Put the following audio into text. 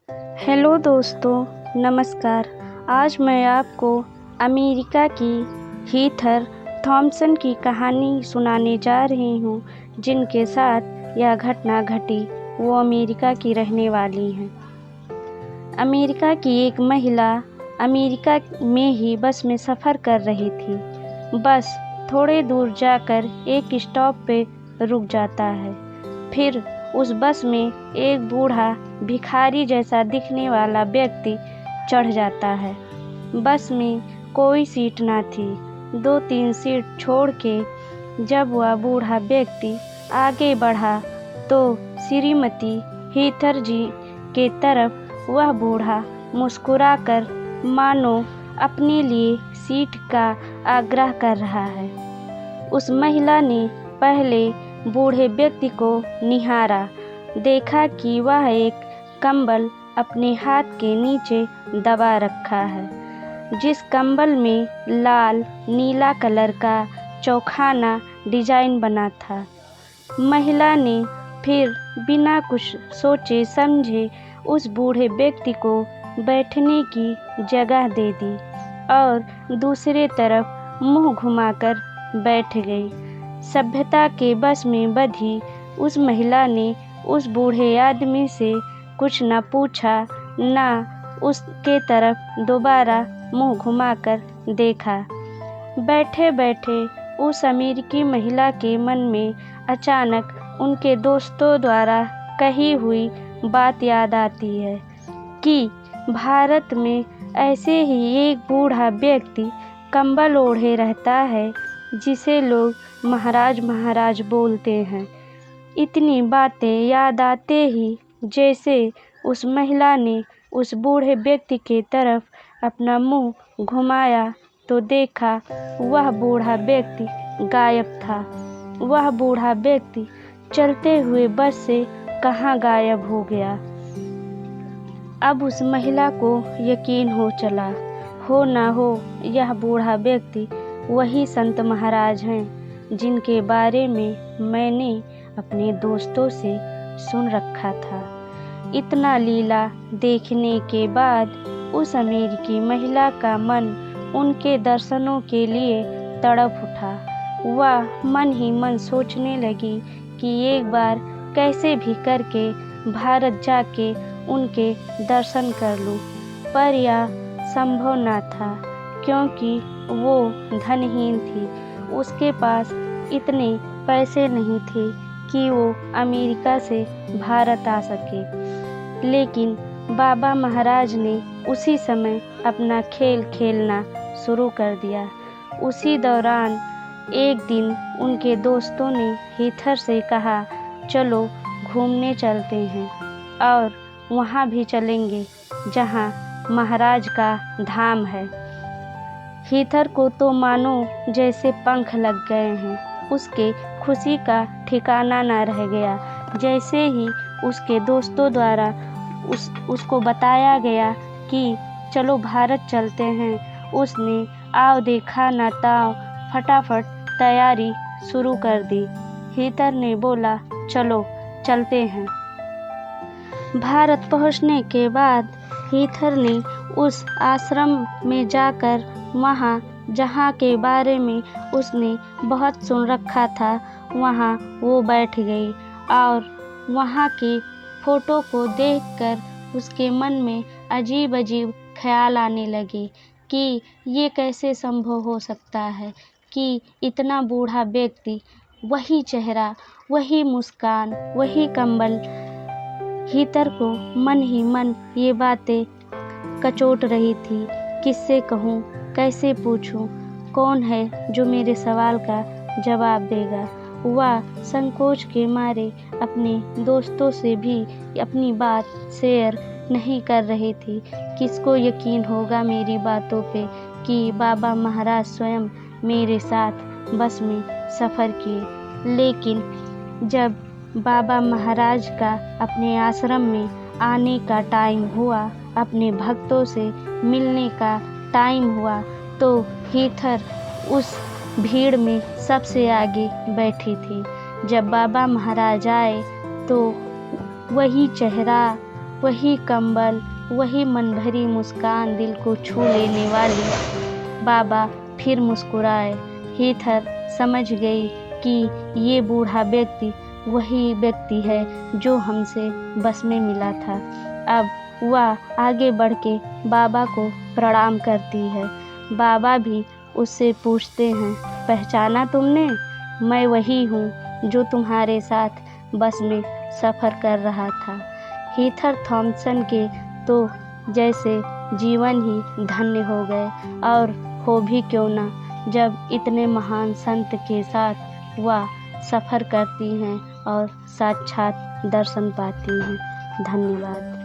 Hello दोस्तों, नमस्कार। आज मैं आपको अमेरिका की हीथर थॉमसन की कहानी सुनाने जा रही हूँ, जिनके साथ यह घटना घटी। वो अमेरिका की रहने वाली हैं। अमेरिका की एक महिला अमेरिका में ही बस में सफ़र कर रही थी। बस थोड़े दूर जाकर एक स्टॉप पे रुक जाता है। फिर उस बस में एक बूढ़ा भिखारी जैसा दिखने वाला व्यक्ति चढ़ जाता है। बस में कोई सीट ना थी। 2-3 सीट छोड़ के जब वह बूढ़ा व्यक्ति आगे बढ़ा तो श्रीमती हीथर जी के तरफ वह बूढ़ा मुस्कुराकर मानो अपने लिए सीट का आग्रह कर रहा है। उस महिला ने पहले बूढ़े व्यक्ति को निहारा, देखा कि वह एक कंबल अपने हाथ के नीचे दबा रखा है, जिस कंबल में लाल नीला कलर का चौखाना डिजाइन बना था। महिला ने फिर बिना कुछ सोचे समझे उस बूढ़े व्यक्ति को बैठने की जगह दे दी और दूसरे तरफ मुंह घुमाकर बैठ गई। सभ्यता के बस में बंधी उस महिला ने उस बूढ़े आदमी से कुछ न पूछा, न उसके तरफ दोबारा मुंह घुमाकर देखा। बैठे बैठे उस अमेरिकी महिला के मन में अचानक उनके दोस्तों द्वारा कही हुई बात याद आती है कि भारत में ऐसे ही एक बूढ़ा व्यक्ति कंबल ओढ़े रहता है, जिसे लोग महाराज महाराज बोलते हैं। इतनी बातें याद आते ही जैसे उस महिला ने उस बूढ़े व्यक्ति के तरफ अपना मुंह घुमाया तो देखा वह बूढ़ा व्यक्ति गायब था। वह बूढ़ा व्यक्ति चलते हुए बस से कहाँ गायब हो गया। अब उस महिला को यकीन हो चला, हो ना हो यह बूढ़ा व्यक्ति वही संत महाराज हैं जिनके बारे में मैंने अपने दोस्तों से सुन रखा था। इतना लीला देखने के बाद उस अमेरिकी महिला का मन उनके दर्शनों के लिए तड़प उठा। वह मन ही मन सोचने लगी कि एक बार कैसे भी करके भारत जाके उनके दर्शन कर लूं, पर यह संभव न था क्योंकि वो धनहीन थी। उसके पास इतने पैसे नहीं थे कि वो अमेरिका से भारत आ सके। लेकिन बाबा महाराज ने उसी समय अपना खेल खेलना शुरू कर दिया। उसी दौरान एक दिन उनके दोस्तों ने हीथर से कहा, चलो घूमने चलते हैं और वहाँ भी चलेंगे जहाँ महाराज का धाम है। हीथर को तो मानो जैसे पंख लग गए हैं। उसके खुशी का ठिकाना न रह गया। जैसे ही उसके दोस्तों द्वारा उसको बताया गया कि चलो भारत चलते हैं, उसने आओ देखा ना ताओ फटाफट तैयारी शुरू कर दी। हीथर ने बोला, चलो चलते हैं। भारत पहुंचने के बाद हीथर ने उस आश्रम में जाकर वहाँ जहाँ के बारे में उसने बहुत सुन रखा था वहाँ वो बैठ गई और वहाँ के फ़ोटो को देखकर उसके मन में अजीब अजीब ख्याल आने लगे कि ये कैसे संभव हो सकता है कि इतना बूढ़ा व्यक्ति, वही चेहरा, वही मुस्कान, वही कंबल। हीथर को मन ही मन ये बातें कचोट रही थी। किससे कहूँ, कैसे पूछूं, कौन है जो मेरे सवाल का जवाब देगा। वह संकोच के मारे अपने दोस्तों से भी अपनी बात शेयर नहीं कर रही थी। किसको यकीन होगा मेरी बातों पे कि बाबा महाराज स्वयं मेरे साथ बस में सफ़र किए। लेकिन जब बाबा महाराज का अपने आश्रम में आने का टाइम हुआ, अपने भक्तों से मिलने का टाइम हुआ, तो हीथर उस भीड़ में सबसे आगे बैठी थी। जब बाबा महाराज आए तो वही चेहरा, वही कंबल, वही मन भरी मुस्कान दिल को छू लेने वाली। बाबा फिर मुस्कुराए। हीथर समझ गई कि ये बूढ़ा व्यक्ति वही व्यक्ति है जो हमसे बस में मिला था। अब वह आगे बढ़ के बाबा को प्रणाम करती है। बाबा भी उससे पूछते हैं, पहचाना तुमने? मैं वही हूँ जो तुम्हारे साथ बस में सफ़र कर रहा था। हीथर थॉमसन के तो जैसे जीवन ही धन्य हो गए, और हो भी क्यों ना, जब इतने महान संत के साथ वह सफ़र करती हैं और साक्षात दर्शन पाती हैं। धन्यवाद।